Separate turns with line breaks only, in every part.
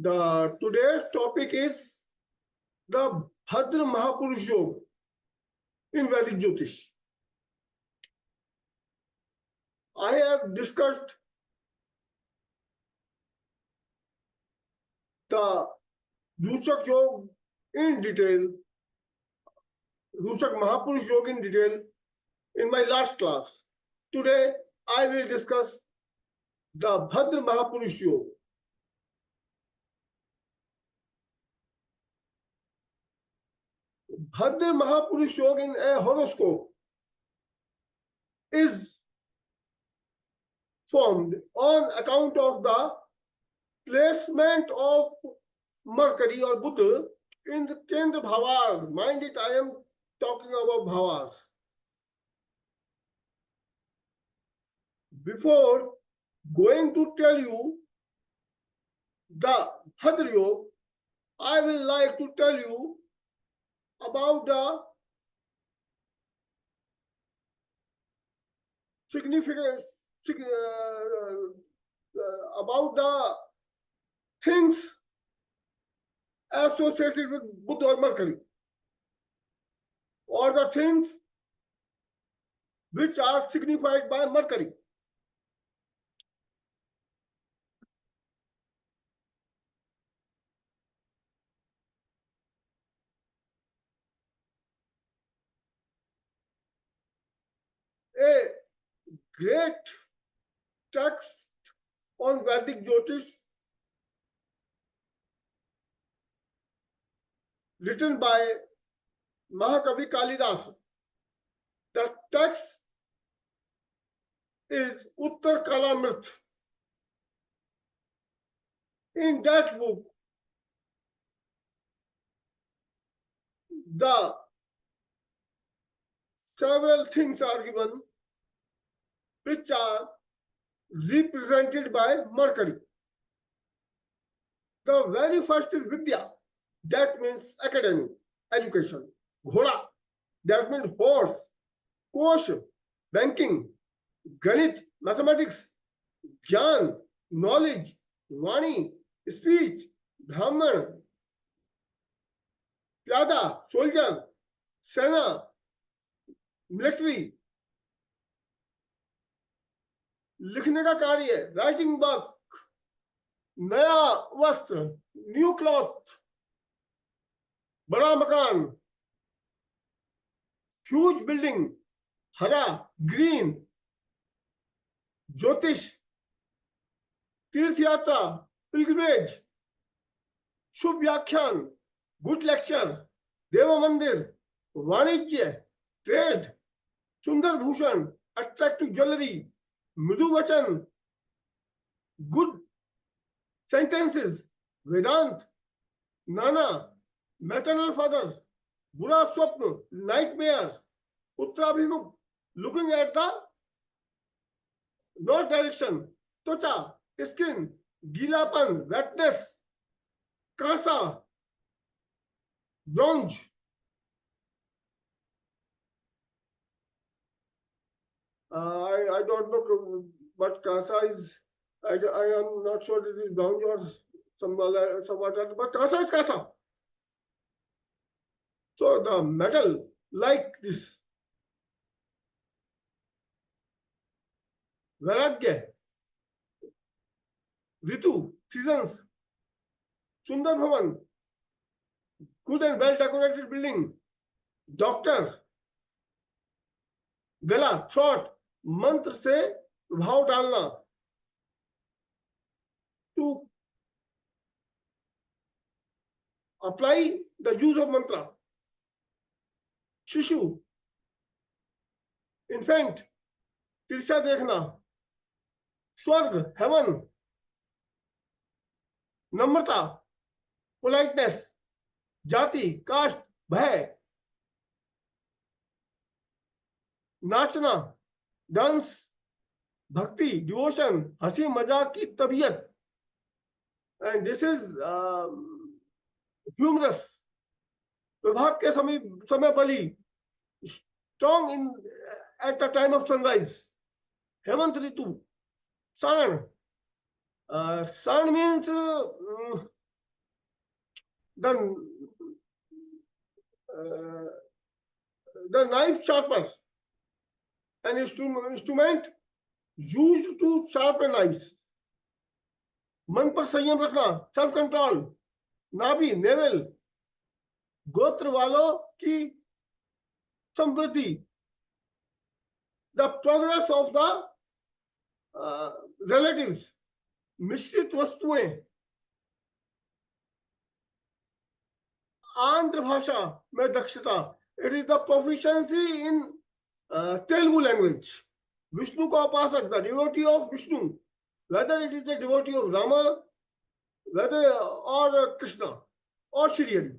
The today's topic is the Bhadra Mahapurush Yoga in Vedic Jyotish. I have discussed the Rusak Yoga in detail, Rusak Mahapurush Yoga in detail in my last class. Today I will discuss the Bhadra Mahapurush Yoga. Bhadra Mahapurush Yoga in a horoscope is formed on account of the placement of Mercury or Buddha in the Kendra Bhavas. Mind it, I am talking about Bhavas. Before going to tell you the Bhadra Yoga, I will like to tell you about the significance, about the things associated with Buddha or Mercury, or the things which are signified by Mercury. A great text on Vedic Jyotish written by Mahakavi Kalidas. The text is Uttar Kalamrit. In that book, the several things are given which are represented by Mercury. The very first is Vidya, that means academy, education. Ghoda, that means horse. Kosh, banking. Ganit, mathematics. Gyan, knowledge. Vani, speech. Brahman, Pyada, soldier. Sena, military. लिखने का कार्य, writing book, नया वस्त्र, new cloth, बड़ा मकान, huge building, हरा, green, ज्योतिष, तीर्थ यात्रा, पिलग्रिमेज, शुभ व्याख्यान, गुड लेक्चर, देव मंदिर, वाणिज्य, ट्रेड, सुंदर भूषण, अट्रैक्टिव ज्वेलरी, मृदु वचन, good sentences, Vedant, Nana, maternal father, Bura Swapna, nightmare, Uttrabhimukh, looking at the north direction, Twacha, skin, Gilapan, wetness, Kasa, bronze. I don't know what Kasa is. I am not sure it is bronze or somewhat else, but Kasa is Kasa. So the metal like this. Vairagya, Ritu, seasons, Sundar Bhavan, good and well decorated building, doctor, गला, throat, मंत्र से भाव डालना, to apply the use of mantra. शिशु, infant, तिरछा देखना, स्वर्ग, heaven, नम्रता, politeness, जाति, कास्ट, भय, नाचना, डांस, भक्ति, डिवोशन, हंसी मजाक की तबीयत, and this is humorous, प्रभात के समय बलि, strong in at the time of sunrise, Hemant ऋतु, सान, सान means the the knife sharper, an instrument used to sharpen knives. मन पर संयम रखना, सेल्फ कंट्रोल, नाभि नेवल, गोत्र वालों की समृद्धि, the progress of the relatives, मिश्रित वस्तुएं, आंध्र भाषा में दक्षता, it is the proficiency in Telugu language. Vishnu का उपासक, the devotee of Vishnu, whether it is the devotee of Rama, whether or Krishna or Shri Hari.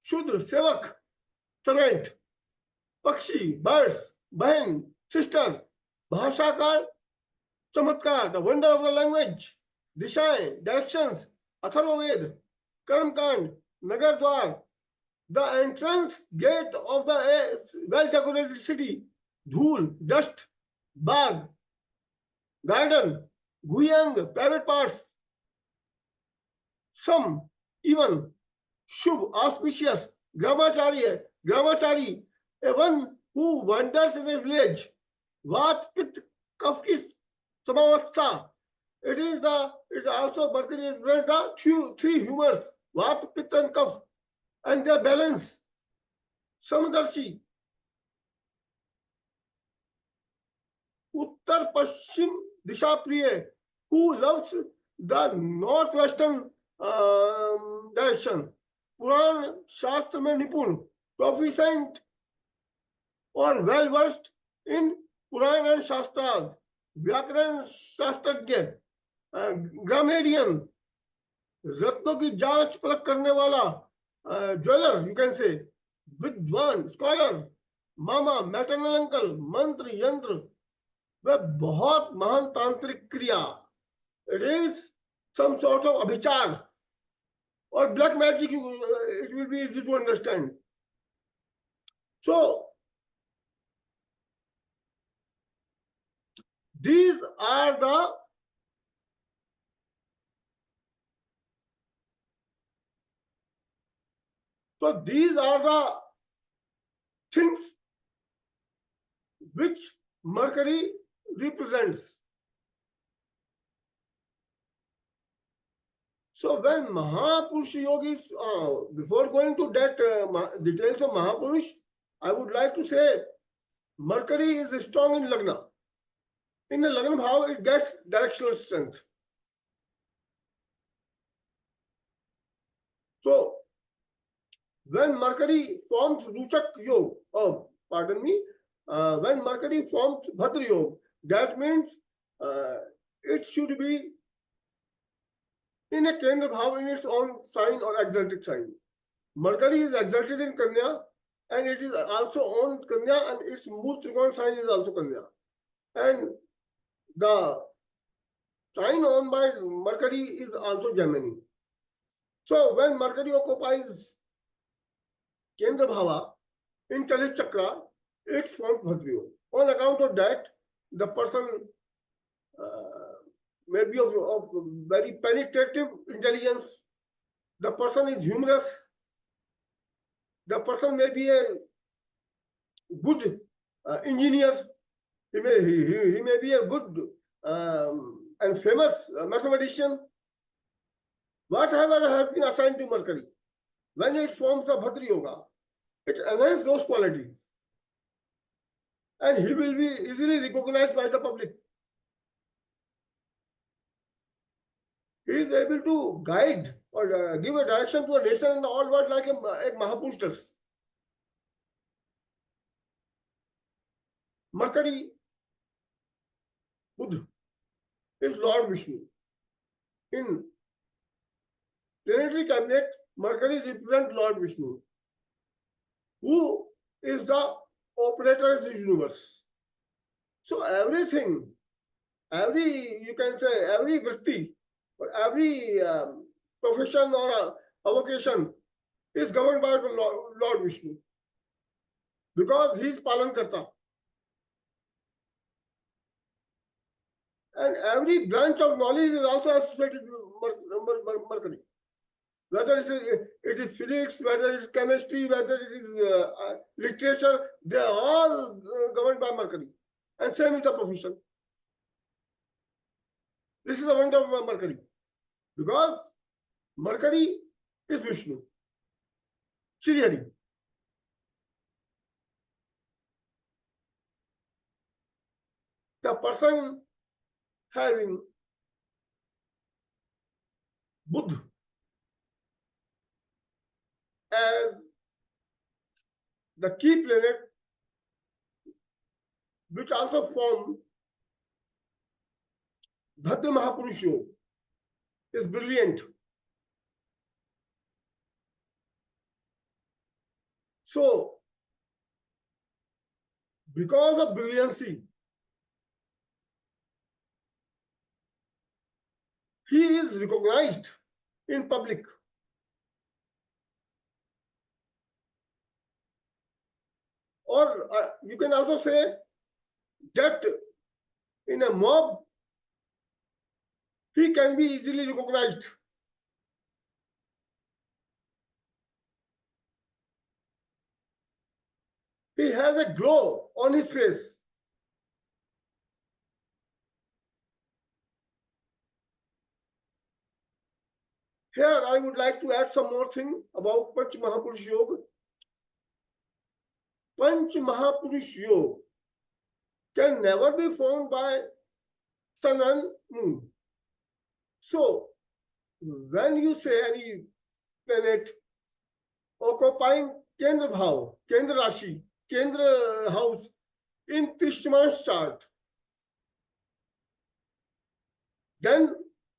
Shudra, Sevak, servant, Pakshi, birds, बहन, sister, भाषा का चमत्कार, the wonder of the language, दिशाएं, directions, Atharvaveda, कर्मकांड, नगर द्वार, the entrance gate of the well-decorated city, धूल, dust, Bagh, garden, Guyang, private parts, some even Shubh, auspicious, Gramachari, a one who wanders in a village, Vat, Pit, Kaf ki Samavastha. It also Mercury represents the three humors, Vat, Pit and Kaf, and their balance. Samdarshi, Uttar Pashchim Disha Priya, who loves the northwestern direction. पुराण शास्त्र में निपुण, proficient और well versed in Purana and शास्त्रार्थ, व्याकरण शास्त्रज्ञ, grammarian, रत्नों की जांच परख करने वाला, ज्वेलर यू कैन से, विद्वान, स्कॉलर, मामा, मैटरनल अंकल, मंत्र यंत्र, वह बहुत महान तांत्रिक क्रिया, it is some sort of अभिचार or black magic, it will be easy to understand. So these are the things which Mercury represents. So when Mahapurush yogis, before going to that details of Mahapurush, I would like to say Mercury is strong in Lagna. In the Lagna bhav, it gets directional strength. So when Mercury forms Ruchak Yog, when Mercury forms Bhadra Yog, that means it should be in a Kendra Bhav in its own sign or exalted sign. Mercury is exalted in Kanya and it is also on Kanya and its Mool Trikon sign is also Kanya. And the sign owned by Mercury is also Gemini. So when Mercury occupies Kendra Bhava in Chalit Chakra, it forms Bhadra. On account of that, the person may be of very penetrative intelligence. The person is humorous. The person may be a good engineer. He may be a good and famous mathematician. Whatever has been assigned to Mercury, when it forms a Bhadra Yoga, it enhances those qualities. And he will be easily recognized by the public. He is able to guide or give a direction to a nation and the whole world like a Mahapurush does. Mercury, Buddha, is Lord Vishnu. In planetary cabinet, Mercury represents Lord Vishnu, who is the operator of the universe. So everything, you can say every vritti, or every profession or a vocation is governed by the Lord Vishnu, because he is Palan Karta. And every branch of knowledge is also associated with Mercury. whether it is physics, whether it is chemistry, whether it is literature, they are all governed by Mercury. And same is the profession. This is the wonder of Mercury, because Mercury is Vishnu, Shri Hari. The person having Buddha as the key planet, which also form Bhadra Mahapurush Yoga, is brilliant. So, because of brilliancy, he is recognized in public. Or you can also say that in a mob, he can be easily recognized. He has a glow on his face. Here, I would like to add some more thing about Panch Mahapurush Yoga. Panch Mahapurush Yoga can never be found by sun and moon. So, when you say any planet occupying Kendra Bhav, Kendra Rashi, Kendra house in Trishman's chart, then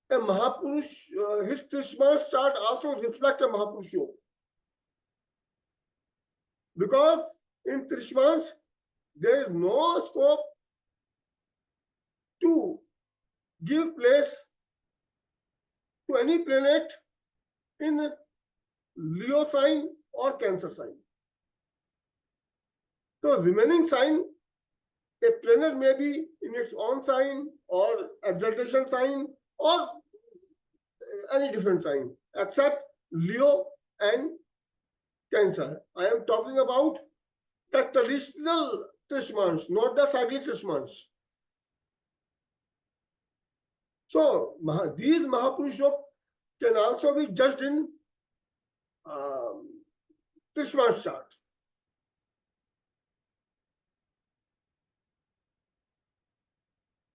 a Mahapurush, his Trishman's chart also reflects a Mahapurush Yoga. Because in Trishman's, there is no scope to give place to any planet in Leo sign or Cancer sign. So remaining sign, a planet may be in its own sign or exaltation sign or any different sign except Leo and Cancer. I am talking about the traditional Trishmans, not the cyclic Trishmans. So these Mahapurush Yoga can also be judged in Trishman's chart.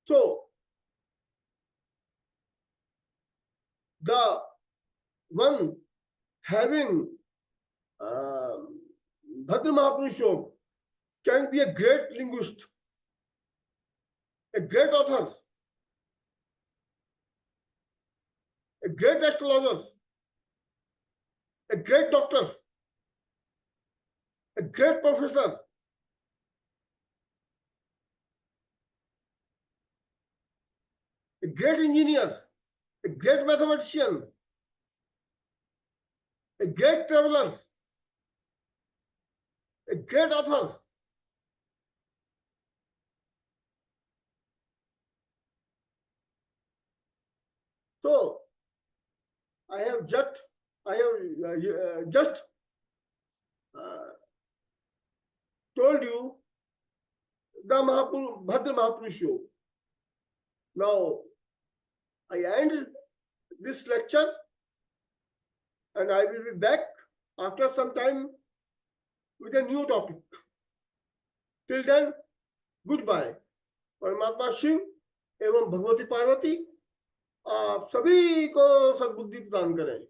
So the one having Bhadra Mahapurush Yoga can be a great linguist, a great author, a great astrologer, a great doctor, a great professor, a great engineer, a great mathematician, a great traveler, a great author. So I have just told you the Bhadra Mahapurush Yoga. Now I end this lecture and I will be back after some time with a new topic. Till then, goodbye. परमात्मा शिव एवं भगवती पार्वती आप सभी को सद्बुद्धि प्रदान करें।